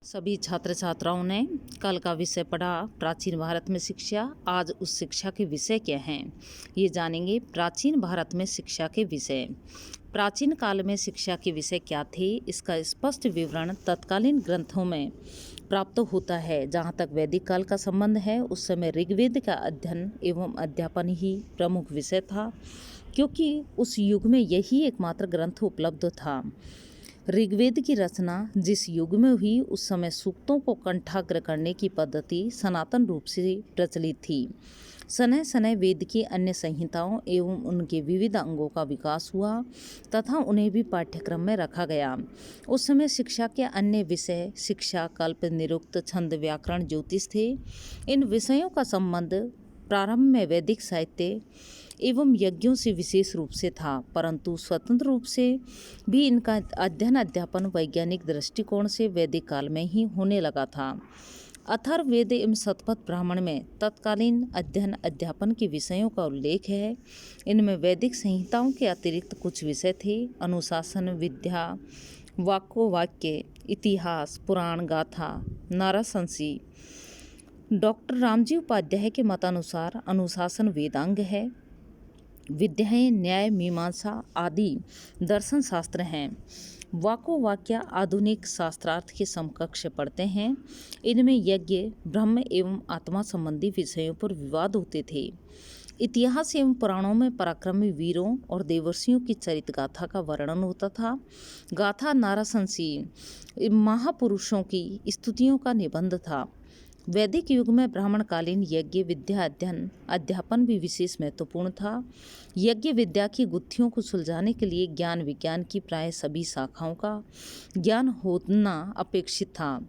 सभी छात्र छात्राओं ने कल का विषय पढ़ा प्राचीन भारत में शिक्षा। आज उस शिक्षा के विषय क्या हैं ये जानेंगे। प्राचीन भारत में शिक्षा के विषय। प्राचीन काल में शिक्षा के विषय क्या थे, इसका स्पष्ट विवरण तत्कालीन ग्रंथों में प्राप्त होता है। जहाँ तक वैदिक काल का संबंध है, उस समय ऋग्वेद का अध्ययन एवं अध्यापन ही प्रमुख विषय था, क्योंकि उस युग में यही एकमात्र ग्रंथ उपलब्ध था। ऋग्वेद की रचना जिस युग में हुई, उस समय सूक्तों को कंठाग्र करने की पद्धति सनातन रूप से प्रचलित थी। शनैः शनैः वेद की अन्य संहिताओं एवं उनके विविध अंगों का विकास हुआ तथा उन्हें भी पाठ्यक्रम में रखा गया। उस समय शिक्षा के अन्य विषय शिक्षा, कल्प, निरुक्त, छंद, व्याकरण, ज्योतिष थे। इन विषयों का संबंध प्रारंभ में वैदिक साहित्य एवं यज्ञों से विशेष रूप से था, परंतु स्वतंत्र रूप से भी इनका अध्ययन अध्यापन वैज्ञानिक दृष्टिकोण से वैदिक काल में ही होने लगा था। अथर्ववेद एवं शतपथ ब्राह्मण में तत्कालीन अध्ययन अध्यापन के विषयों का उल्लेख है। इनमें वैदिक संहिताओं के अतिरिक्त कुछ विषय थे: अनुशासन विद्या, वाक्य, इतिहास, पुराण, गाथा, नाराशंसी। डॉक्टर रामजी उपाध्याय के मतानुसार अनुशासन वेदांग है। विद्याएं न्याय, मीमांसा आदि दर्शन शास्त्र हैं। वाक्य आधुनिक शास्त्रार्थ के समकक्ष पढ़ते हैं। इनमें यज्ञ, ब्रह्म एवं आत्मा संबंधी विषयों पर विवाद होते थे। इतिहास एवं पुराणों में पराक्रमी वीरों और देवर्षियों की चरित गाथा का वर्णन होता था। गाथा नाराशंसी महापुरुषों की स्तुतियों का निबंध था। वैदिक युग में ब्राह्मणकालीन यज्ञ विद्या अध्ययन अध्यापन भी विशेष महत्वपूर्ण था। यज्ञ विद्या की गुत्थियों को सुलझाने के लिए ज्ञान विज्ञान की प्राय सभी शाखाओं का ज्ञान होना अपेक्षित था।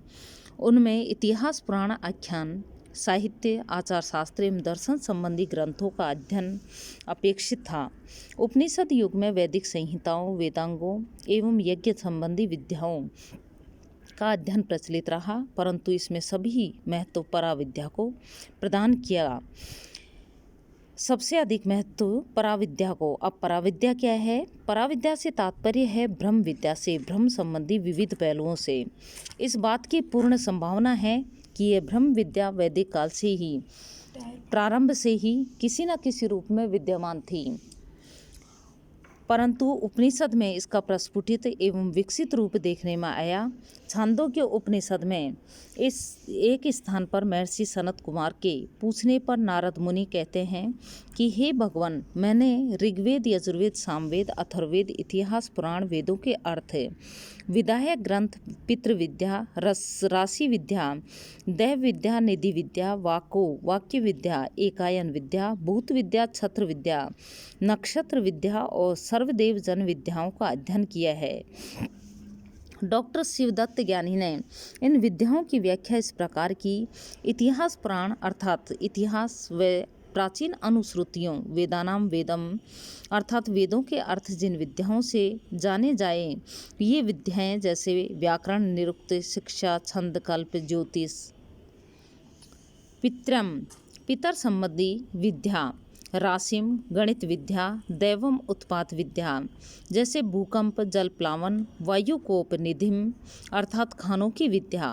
उनमें इतिहास, पुराण, आख्यान, साहित्य, आचार शास्त्र एवं दर्शन संबंधी ग्रंथों का अध्ययन अपेक्षित था। उपनिषद युग में वैदिक संहिताओं, वेदांगों एवं यज्ञ संबंधी विद्याओं का अध्ययन प्रचलित रहा, परंतु इसमें सभी महत्व पराविद्या को प्रदान किया। सबसे अधिक महत्व पराविद्या को। अब पराविद्या क्या है? पराविद्या से तात्पर्य है ब्रह्म विद्या से, ब्रह्म संबंधी विविध पहलुओं से। इस बात की पूर्ण संभावना है कि यह ब्रह्म विद्या वैदिक काल से ही प्रारंभ से ही किसी न किसी रूप में विद्यमान थी, परंतु उपनिषद में इसका प्रस्फुटित एवं विकसित रूप देखने में आया। छांदोग्य उपनिषद में इस एक स्थान पर महर्षि सनत कुमार के पूछने पर नारद मुनि कहते हैं कि हे भगवान, मैंने ऋग्वेद, यजुर्वेद, सामवेद, अथर्ववेद, इतिहास, पुराण, वेदों के अर्थ, विधायक ग्रंथ, पितृविद्या, राशि विद्या, दैव विद्या, निधि विद्या, वाक्य विद्या, एकायन विद्या, भूत विद्या, छत्र विद्या, नक्षत्र विद्या और सर्वदेव जन विद्याओं का अध्ययन किया है। डॉक्टर शिवदत्त ज्ञानी ने इन विद्याओं की व्याख्या इस प्रकार की: इतिहास पुराण अर्थात इतिहास व प्राचीन अनुश्रुतियों, वेदानाम वेदम अर्थात वेदों के अर्थ जिन विद्याओं से जाने जाए, ये विद्याएं जैसे व्याकरण, निरुक्त, शिक्षा, छंद, कल्प, ज्योतिष, पितर संबंधी विद्या, राशिम, गणित विद्या, दैवम उत्पात विद्या जैसे भूकंप, जल प्लावन, वायुकोप, निधिम अर्थात खानों की विद्या,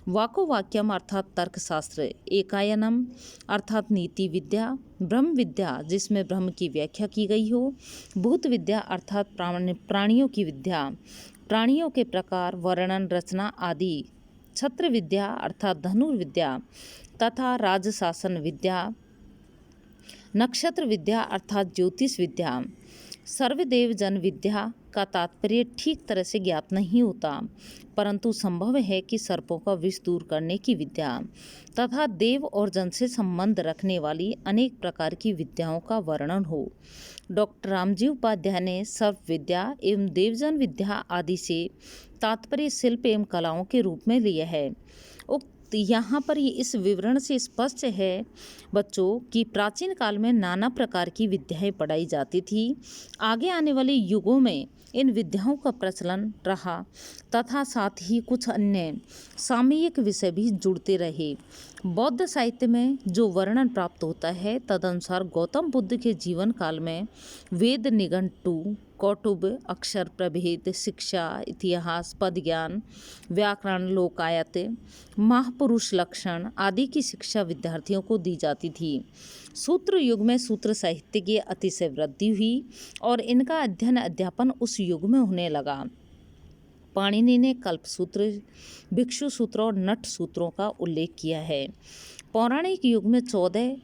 वाक्यम अर्थात तर्कशास्त्र, एकायनम अर्थात नीति विद्या, ब्रह्म विद्या जिसमें ब्रह्म की व्याख्या की गई हो, भूत विद्या अर्थात प्राणियों की विद्या, प्राणियों के प्रकार, वर्णन, रचना आदि, छत्र विद्या अर्थात धनुर्विद्या तथा राजशासन विद्या, नक्षत्र विद्या अर्थात ज्योतिष विद्या। सर्वदेव जन विद्या का तात्पर्य ठीक तरह से ज्ञात नहीं होता, परंतु संभव है कि सर्पों का विष दूर करने की विद्या तथा देव और जन से संबंध रखने वाली अनेक प्रकार की विद्याओं का वर्णन हो। डॉक्टर रामजी उपाध्याय ने सर्प विद्या एवं देवजन विद्या आदि से तात्पर्य शिल्प एवं कलाओं के रूप में लिया है। उक्त यहाँ पर इस विवरण से स्पष्ट है बच्चों कि प्राचीन काल में नाना प्रकार की विद्याएं पढ़ाई जाती थी। आगे आने वाले युगों में इन विद्याओं का प्रचलन रहा तथा साथ ही कुछ अन्य सामयिक विषय भी जुड़ते रहे। बौद्ध साहित्य में जो वर्णन प्राप्त होता है, तदनुसार गौतम बुद्ध के जीवन काल में वेद, निघंटु, कौटुब, अक्षर प्रभेद, शिक्षा, इतिहास, पद ज्ञान, व्याकरण, लोकायत, महापुरुष लक्षण आदि की शिक्षा विद्यार्थियों को दी जाती थी। सूत्र युग में सूत्र साहित्य की अतिशय वृद्धि हुई और इनका अध्ययन अध्यापन उस युग में होने लगा। पाणिनि ने कल्पसूत्र, भिक्षु सूत्र और नट सूत्रों का उल्लेख किया है। पौराणिक युग में 14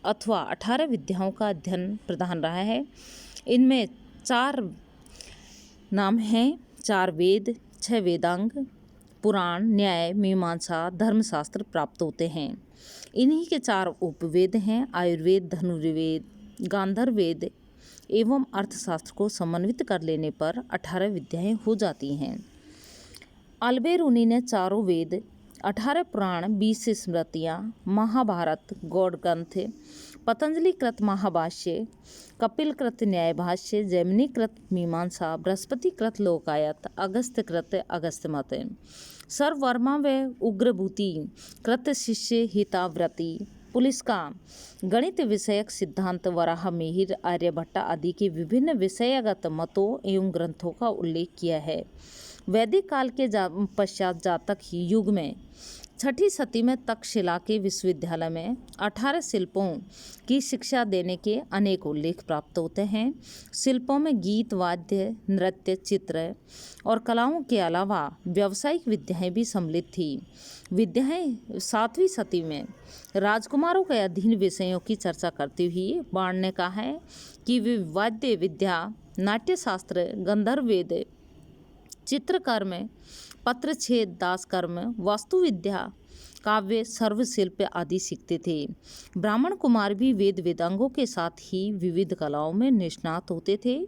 अथवा 18 विद्याओं का अध्ययन प्रधान रहा है। इनमें 4 नाम हैं: 4 वेद, 6 वेदांग, पुराण, न्याय, मीमांसा, धर्मशास्त्र प्राप्त होते हैं। इन्हीं के 4 उपवेद हैं: आयुर्वेद, धनुर्वेद, गांधार वेद एवं अर्थशास्त्र को समन्वित कर लेने पर 18 विद्याएं हो जाती हैं। अल्बेरुनी ने 4 वेद, 18 पुराण, 20 स्मृतियाँ, महाभारत, गौड़ ग्रंथ, पतंजलि कृत महाभाष्य, कपिल कृत न्याय भाष्य, जैमिनी कृत मीमांसा, बृहस्पति कृत लोकायत, अगस्त्य कृत अगस्त्य मत, सर्ववर्मा व उग्रभूति कृत शिष्य हिताव्रति, पुलिस का गणित विषयक सिद्धांत, वराह मिहिर, आर्यभट्ट आदि के विभिन्न विषयगत मतों एवं ग्रंथों का उल्लेख किया है। वैदिक काल के पश्चात जातक युग में 6ठी सदी में तक्षशिला के विश्वविद्यालय में 18 शिल्पों की शिक्षा देने के अनेक उल्लेख प्राप्त होते हैं। शिल्पों में गीत, वाद्य, नृत्य, चित्र और कलाओं के अलावा व्यावसायिक विद्याएं भी सम्मिलित थी। विद्याएं 7वीं सदी में राजकुमारों के अधीन विषयों की चर्चा करते हुए बाण ने कहा है कि वे वाद्य विद्या, नाट्यशास्त्र, गंधर्व वेद, चित्रकर्म, पत्रछेद, दासकर्म, वास्तुविद्या, काव्य, सर्वशिल्प आदि सीखते थे। ब्राह्मण कुमार भी वेद वेदांगों के साथ ही विविध कलाओं में निष्णात होते थे।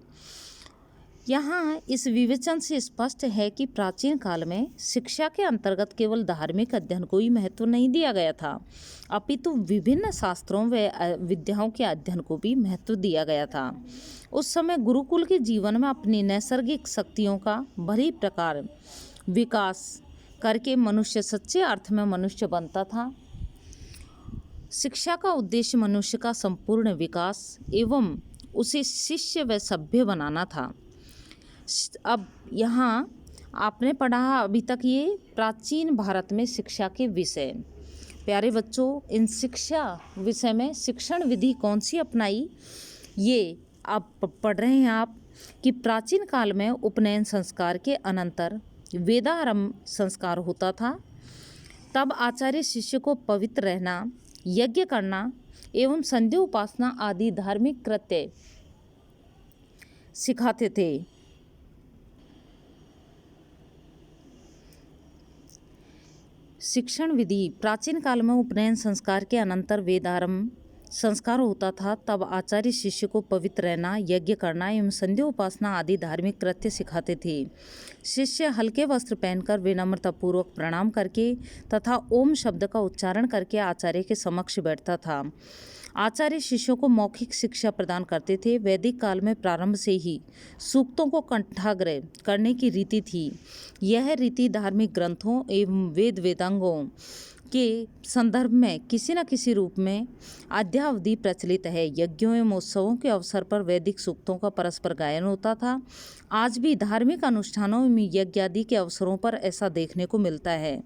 यहाँ इस विवेचन से स्पष्ट है कि प्राचीन काल में शिक्षा के अंतर्गत केवल धार्मिक अध्ययन को ही महत्व नहीं दिया गया था, अपितु विभिन्न शास्त्रों व विद्याओं के अध्ययन को भी महत्व दिया गया था। उस समय गुरुकुल के जीवन में अपनी नैसर्गिक शक्तियों का भली प्रकार विकास करके मनुष्य सच्चे अर्थ में मनुष्य बनता था। शिक्षा का उद्देश्य मनुष्य का संपूर्ण विकास एवं उसे शिष्य व सभ्य बनाना था। अब यहाँ आपने पढ़ा अभी तक ये प्राचीन भारत में शिक्षा के विषय। प्यारे बच्चों, इन शिक्षा विषय में शिक्षण विधि कौन सी अपनाई, ये आप पढ़ रहे हैं आप कि प्राचीन काल में उपनयन संस्कार के अनंतर वेदारंभ संस्कार होता था। तब आचार्य शिष्य को पवित्र रहना, यज्ञ करना एवं संध्या उपासना आदि धार्मिक कृत्य सिखाते थे। शिक्षण विधि प्राचीन काल में उपनयन संस्कार के अनंतर वेदारंभ संस्कार होता था। तब आचार्य शिष्य को पवित्र रहना, यज्ञ करना एवं संध्या उपासना आदि धार्मिक कृत्य सिखाते थे। शिष्य हल्के वस्त्र पहनकर विनम्रतापूर्वक प्रणाम करके तथा ओम शब्द का उच्चारण करके आचार्य के समक्ष बैठता था। आचार्य शिष्यों को मौखिक शिक्षा प्रदान करते थे। वैदिक काल में प्रारंभ से ही सूक्तों को कंठाग्र करने की रीति थी। यह रीति धार्मिक ग्रंथों एवं वेद वेदांगों के संदर्भ में किसी न किसी रूप में अद्यावधि प्रचलित है। यज्ञों एवं उत्सवों के अवसर पर वैदिक सूक्तों का परस्पर गायन होता था। आज भी धार्मिक अनुष्ठानों में यज्ञ आदि के अवसरों पर ऐसा देखने को मिलता है।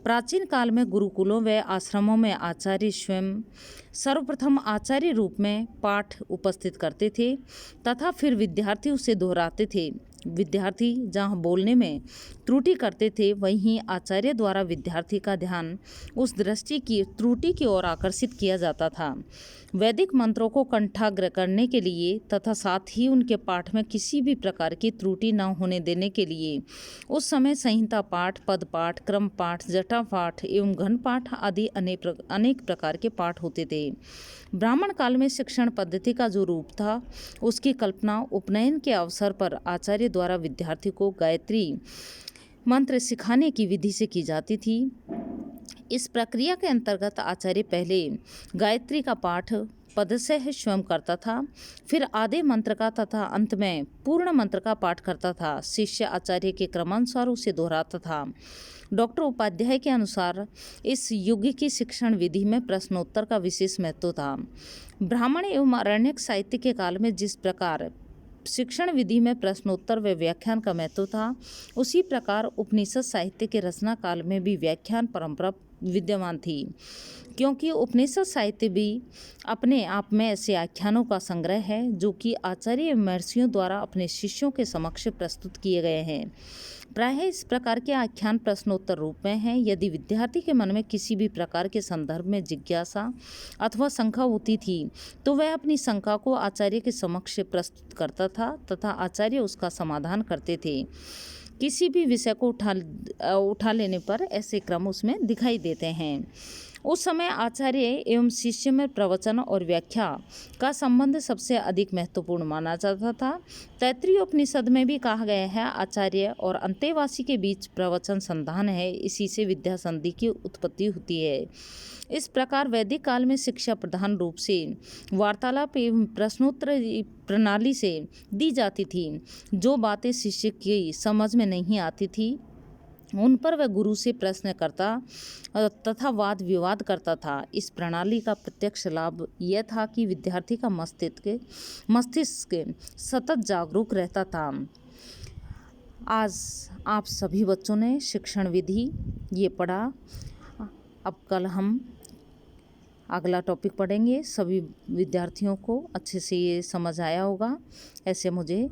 प्राचीन काल में गुरुकुलों व आश्रमों में आचार्य स्वयं सर्वप्रथम आचार्य रूप में पाठ उपस्थित करते थे तथा फिर विद्यार्थी उसे दोहराते थे। विद्यार्थी जहाँ बोलने में त्रुटि करते थे, वहीं आचार्य द्वारा विद्यार्थी का ध्यान उस दृष्टि की त्रुटि की ओर आकर्षित किया जाता था। वैदिक मंत्रों को कंठाग्र करने के लिए तथा साथ ही उनके पाठ में किसी भी प्रकार की त्रुटि न होने देने के लिए उस समय संहिता पाठ, पद पाठ, क्रम पाठ, जटा पाठ एवं घन पाठ आदि अनेक प्रकार के पाठ होते थे। ब्राह्मण काल में शिक्षण पद्धति का जो रूप था, उसकी कल्पना उपनयन के अवसर पर आचार्य द्वारा विद्यार्थी को गायत्री मंत्र सिखाने की विधि से की जाती थी। इस प्रक्रिया के अंतर्गत आचार्य पहले गायत्री का पाठ पदशः स्वयं करता था, फिर आधे मंत्र का तथा अंत में पूर्ण मंत्र का पाठ करता था। शिष्य आचार्य के क्रमानुसार उसे दोहराता था। डॉक्टर उपाध्याय के अनुसार इस युग की शिक्षण विधि में प्रश्नोत्तर का विशेष महत्व था। ब्राह्मण एवं आरण्यक साहित्य के काल में जिस प्रकार शिक्षण विधि में प्रश्नोत्तर व व्याख्यान का महत्व था, उसी प्रकार उपनिषद साहित्य के रचना काल में भी व्याख्यान परंपरा विद्यमान थी, क्योंकि उपनिषद साहित्य भी अपने आप में ऐसे आख्यानों का संग्रह है जो कि आचार्य एवं महर्षियों द्वारा अपने शिष्यों के समक्ष प्रस्तुत किए गए हैं। प्रायः इस प्रकार के आख्यान प्रश्नोत्तर रूप में हैं। यदि विद्यार्थी के मन में किसी भी प्रकार के संदर्भ में जिज्ञासा अथवा शंका होती थी तो वह अपनी शंका को आचार्य के समक्ष प्रस्तुत करता था तथा आचार्य उसका समाधान करते थे। किसी भी विषय को उठा लेने पर ऐसे क्रम उसमें दिखाई देते हैं। उस समय आचार्य एवं शिष्य में प्रवचन और व्याख्या का संबंध सबसे अधिक महत्वपूर्ण माना जाता था। तैत्तिरीय उपनिषद में भी कहा गया है, आचार्य और अंतेवासी के बीच प्रवचन संधान है, इसी से विद्या संधि की उत्पत्ति होती है। इस प्रकार वैदिक काल में शिक्षा प्रधान रूप से वार्तालाप एवं प्रश्नोत्तर प्रणाली से दी जाती थी। जो बातें शिष्य की समझ में नहीं आती थी उन पर वह गुरु से प्रश्न करता तथा वाद विवाद करता था। इस प्रणाली का प्रत्यक्ष लाभ यह था कि विद्यार्थी का मस्तिष्क सतत जागरूक रहता था। आज आप सभी बच्चों ने शिक्षण विधि ये पढ़ा। अब कल हम अगला टॉपिक पढ़ेंगे। सभी विद्यार्थियों को अच्छे से ये समझ आया होगा, ऐसे मुझे